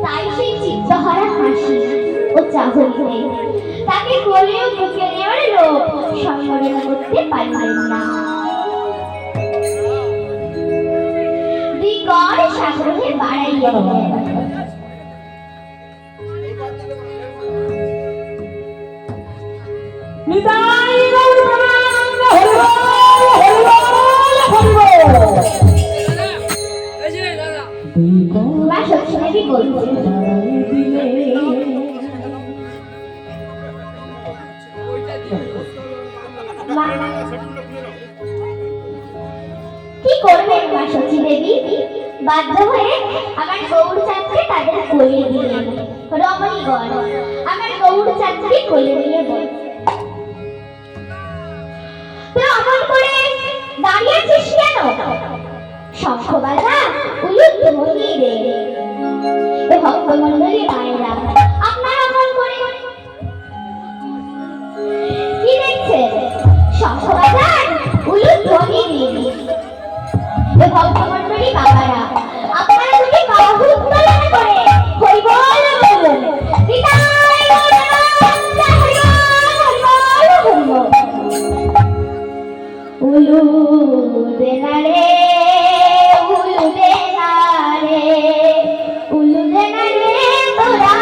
তাই সেই চিত্তহারা হাসি ও চাহনিতে তাকে কোলেও বুকে নেওয়ার লোক সম্বরণ করতে পারলেন না। দিগর সাগরে বাড়াইয়া দিলেন। নিতাই গৌর প্রাণানন্দ হরি বল, হরি বল, হরি বল। মা সত্যি দেবী বলছেন, কি করবেন মা সচি দেবী? বাধ্য হয়ে আমার গৌর চাঁদকে তাদের কোলে দিলেন। রমণীগণ আমার গৌর চাঁদকে কোলে নিয়ে বল, তুই অমন করে দাঁড়িয়েছিস কেন? শঙ্খ বাজা উলুদ ধ্বনি রে। এ ভক্তমণ্ডলী মায়েরা, আপনারা অমন করে কি দেখছেন? শঙ্খ বাজার উলুদ ধ্বনি রে। এ ভক্তমণ্ডলী বাবারা, আপনারা যদি বাহু উত্তোলন করে হরি বল বলুন, নিতাই গৌর প্রাণানন্দ হরি বল, হরি বল, হরি বল। উলুদে না রে, উলুদে না রে, উলুদে না রে তোরা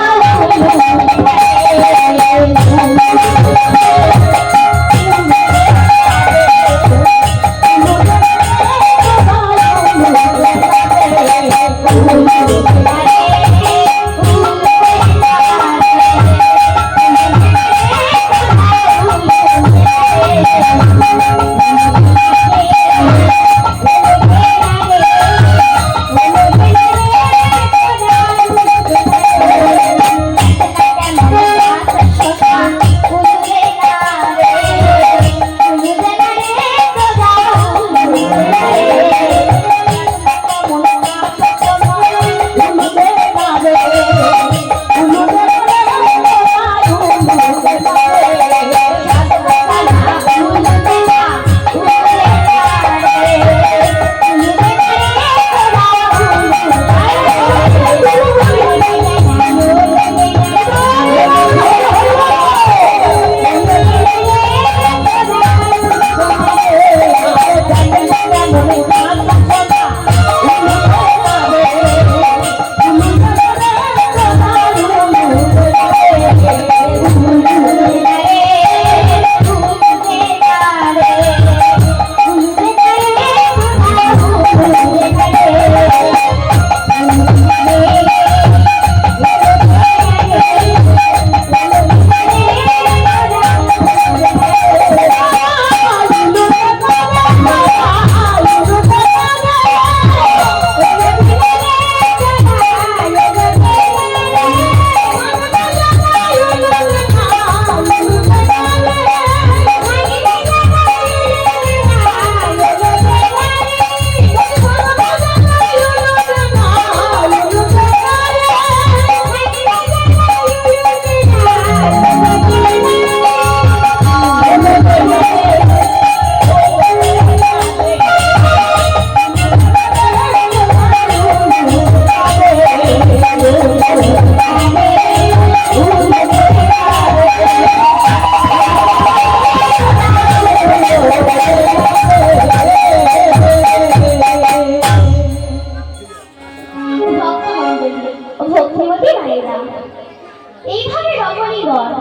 এইভাবে রমণীগণ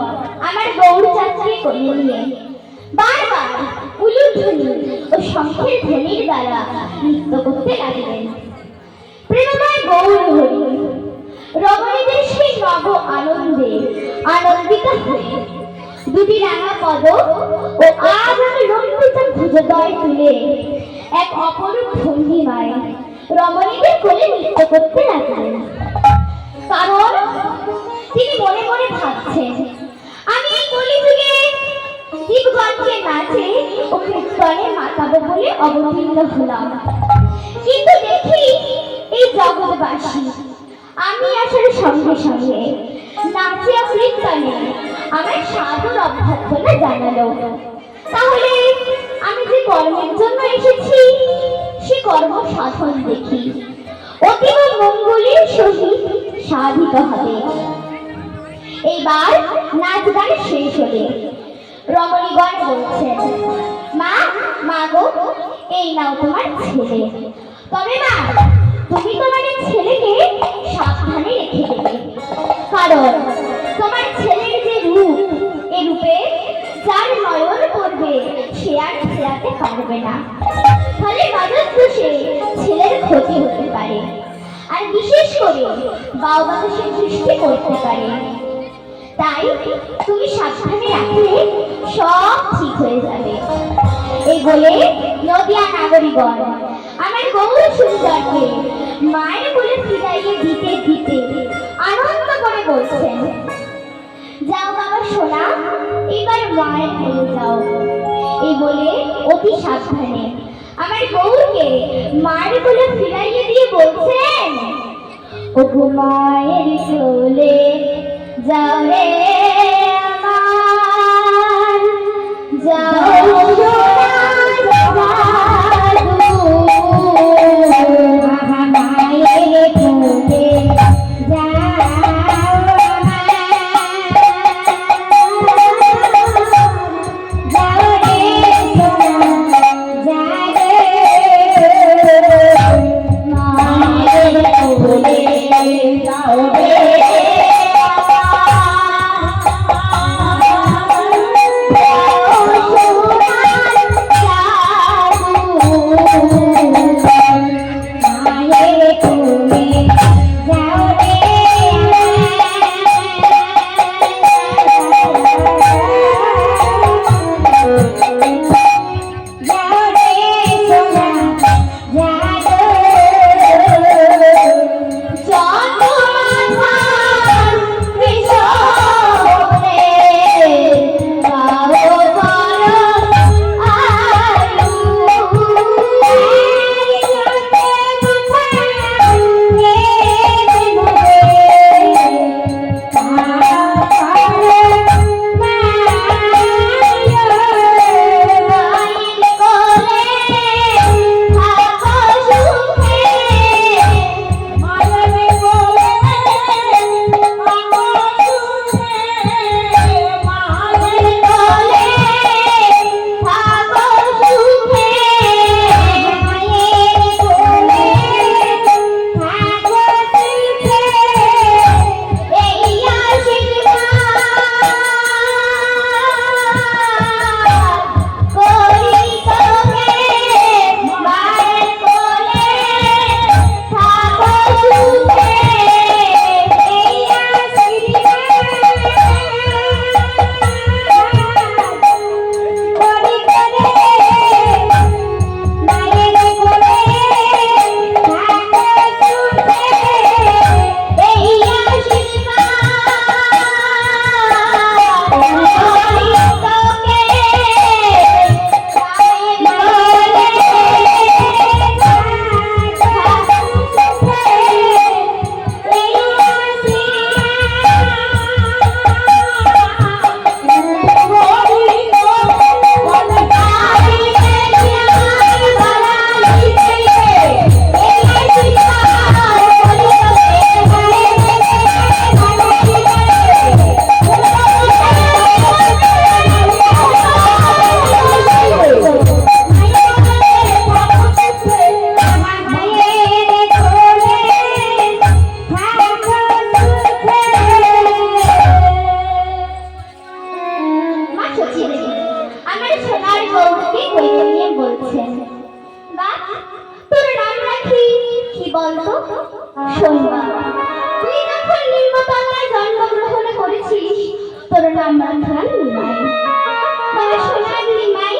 আমার গৌর চাঁদকে কোলে নিয়ে বারবার উলুধ্বনি ও শঙ্খের ধ্বনির দ্বারা নৃত্য করতে লাগলেন। প্রেমময় গৌর হরি রমণীদের সেই নব আনন্দে আনন্দিত হয়ে দুটি রাঙা পদ ও আগামী রঞ্জিত ভুজদয় তুলে এক অপরূপ ভঙ্গিমায় রমণীদের কোলে নৃত্য করতে লাগলেন। কারণ তিনি মনে মনে ভাবছেন, আমি এই কলিযুগে জীবগণকে নাচে ও কীর্তনে মাতাবো বলে অবতীর্ণ হলাম, কিন্তু দেখি এই জগৎবাসী আমি আসার সঙ্গে সঙ্গে নাচে ও কীর্তনে আমার সাধুর অভ্যর্থনা জানালো। তাহলে আমি যে কর্মের জন্য এসেছি সে কর্ম সাধন দেখি অতীব মঙ্গলের সহিত সাধিত হবে। এইবার নাচ গান শেষ হলে রমণীগণ বলছেন, মা মা গো, এই নাও তোমার ছেলে। তবে মা, তুমি তোমার এই ছেলেকে সাবধানে রেখে দেবে, কারণ তোমার ছেলের যে রূপ, এ রূপে যার নয়ন পড়বে সে আর ফেরাতে পারবে না। ফলে নজর দোষে ছেলের ক্ষতি হতে পারে, আর বিশেষ করে বাউ বাতাসের দৃষ্টি করতে পারে। তাই তুমি সাবধানে রাখলে সব ঠিক হয়ে যাবে। এই বলে নদিয়া নাগরিকগণ আমার গৌর সুন্দরকে মায়ের বলে ফিরাইয়ে দিতে দিতে আনন্দ করে বলছেন, যাও বাবা সোনা, এবার মায়ের কোলে যাও। এই বলে অতি সাবধানে আমার গৌরকে মায়ের কোলে ফিরাইয়ে দিয়ে বলছেন, ওগো মায়ের কোলে যাও রে আমার, যাও মায়ের কোলে তোর নাম রাখলাম নিমাই। তবে সোনার নিমাই,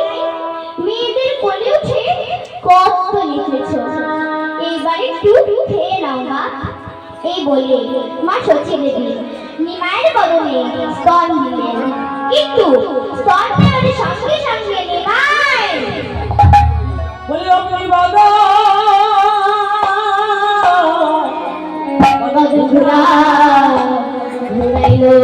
মেয়েদের কোলে উঠে কত লিখেছ, এইবার একটু খেয়ে নাও মা। এই বলে মা সচি দেবী নিমাইয়ের বদলে স্তন দিলেন, কিন্তু স্তন দেওয়ার সঙ্গে সঙ্গে নিমাই বলে আপনি বাবা ঘুরাইলো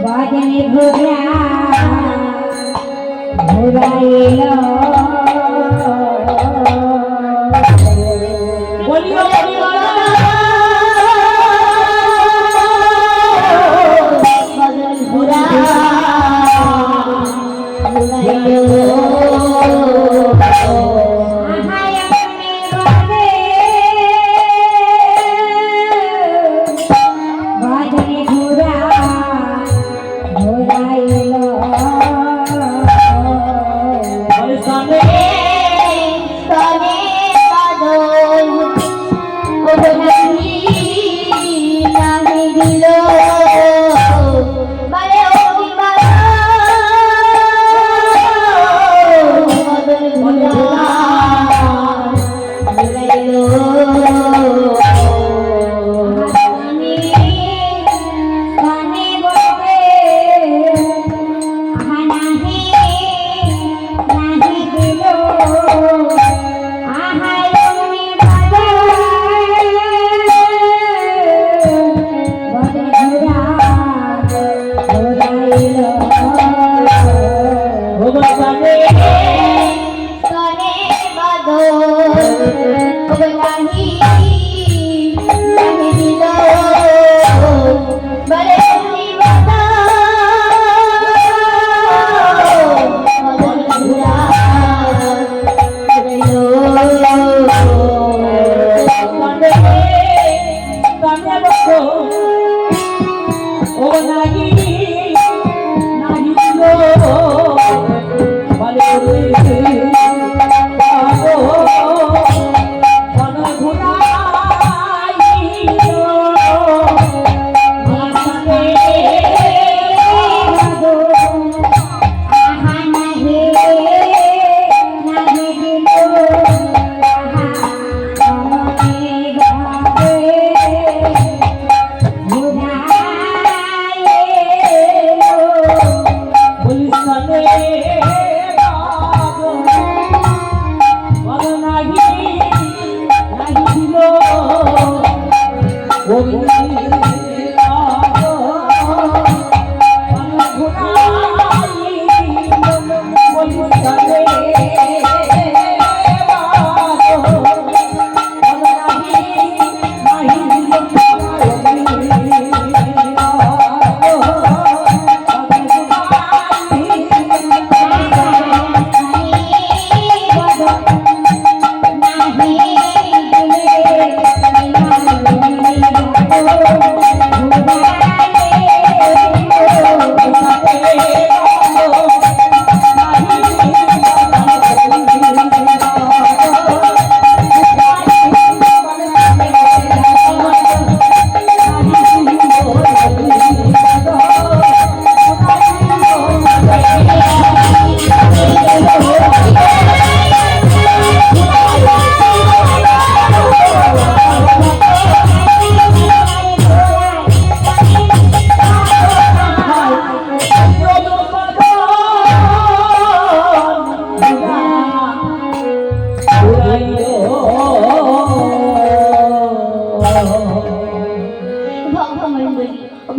বাজনে ঘুরা ঘোরাইলো বলিও বলিও বদন ঘুরা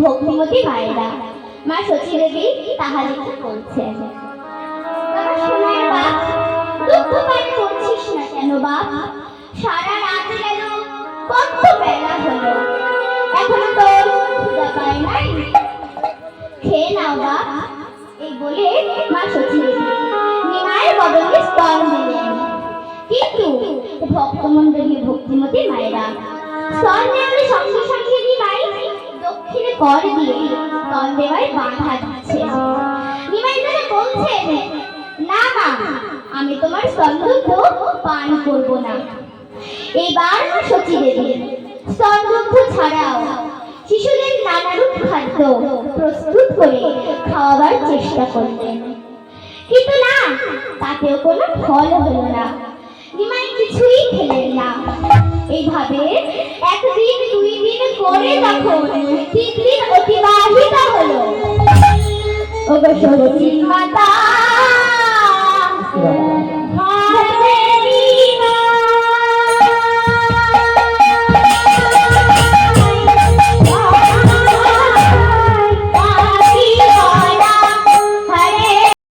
ভক্তিমতী মায়েরা মা সতী দেবী তাহলে কি বলছেন? আমার সোনার বাপ, দুঃখ পান করছিস না কেন বাপ? সারা রাত গেল, কত বেলা হলো, এখনো তোর ক্ষুধা পায় নাই? খেয়ে নাও বাপ। এই বলে মা সতী দেবী নিমায়ের বদলে স্তন দিলেন। কিন্তু ভক্তমণ্ডলী ভক্তিমতী মায়েরা স্তন দেওয়ালে সঙ্গে সঙ্গে নিমাই দক্ষিণে কর দিয়ে স্তন দেওয়ায় বাধা দিচ্ছে। নিমাই তারা বলছেন, না মা, আমি তোমার স্তনদুগ্ধ পান করব না। এবার মা সতী দেবী স্তনদুগ্ধ ছাড়াও শিশুদের নানারূপ খাদ্য প্রস্তুত করে খাওয়াবার চেষ্টা করলেন, কিন্তু না, তাতেও কোনো ফল হলো না। নিমাই কিছুই খেলেন না। এইভাবে একদিন, 2 দিন করে তখন 3 দিন অতিবাহিত হলো। ওগো সতী মাতা,